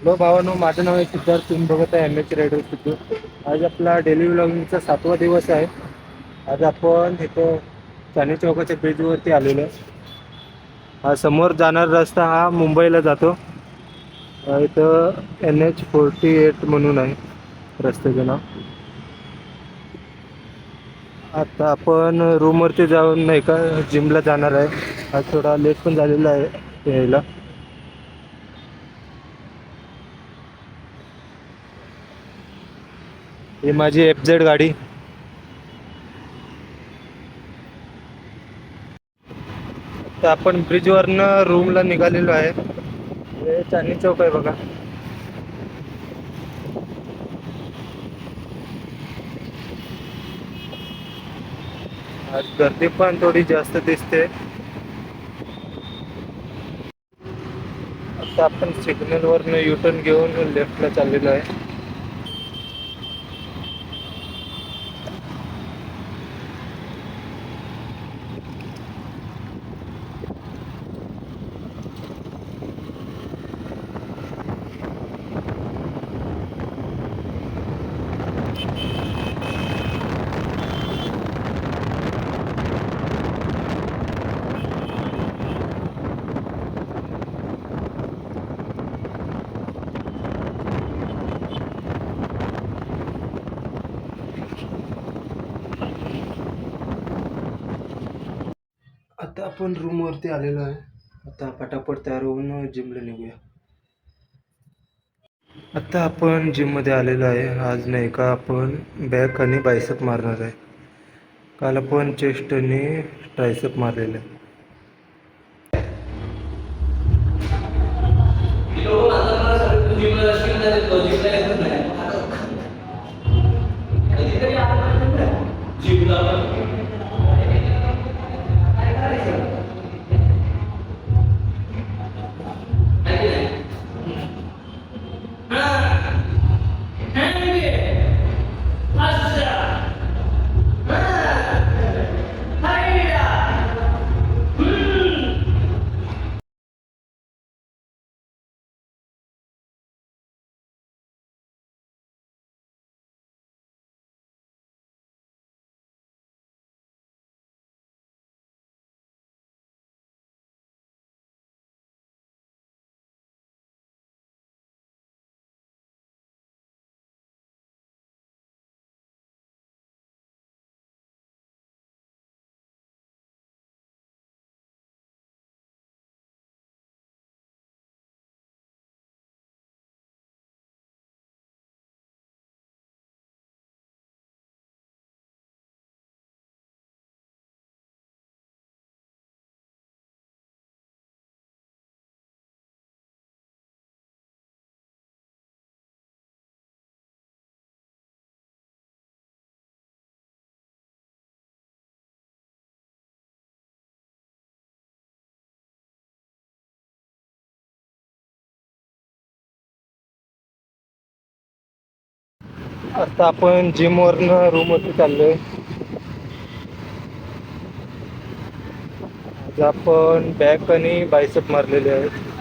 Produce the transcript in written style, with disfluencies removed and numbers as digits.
Hello भावानो, माझं नाव आहे सिद्धार्थ. तुम्ही बघत आहे एम एच रेडिओ सिद्धू. आज आपला डेली व्लॉगिंगचा 7वा दिवस आहे. आज आपण इथं चांदणी चौकाच्या ब्रिजवरती आलेलो आहे. हा समोर जाणारा रस्ता हा मुंबईला जातो. इथं NH48 म्हणून आहे रस्त्याचं नाव. आता आपण रूमवरती जाऊन नाही का जिमला जाणार आहे. आज थोडा लेट पण झालेला आहे यायला. ही माझी FZ गाडी. तर आपण ब्रिजवरनं रूमला निघालेलो आहे. हे चांदणी चौक आहे बघा. आज गर्दी पण थोडी जास्त दिसते. आता आपण सिग्नलवरनं U-टर्न घेऊन लेफ्टला चाललेलो आहे. आता आपण रूमवरती आलेलो आहे. आता पटापट तयार होऊन जिमला निघूया. आता आपण जिममध्ये आलेलो आहे. आज नाही का आपण बॅक आणि बायसेप मारणार आहे. काल आपण चेस्ट आणि ट्रायसेप मारलेलं आहे. आता आपण जिमवरनं रूमवरती चाललोय. आज आपण बॅक आणि बायसेप मारलेले आहेत.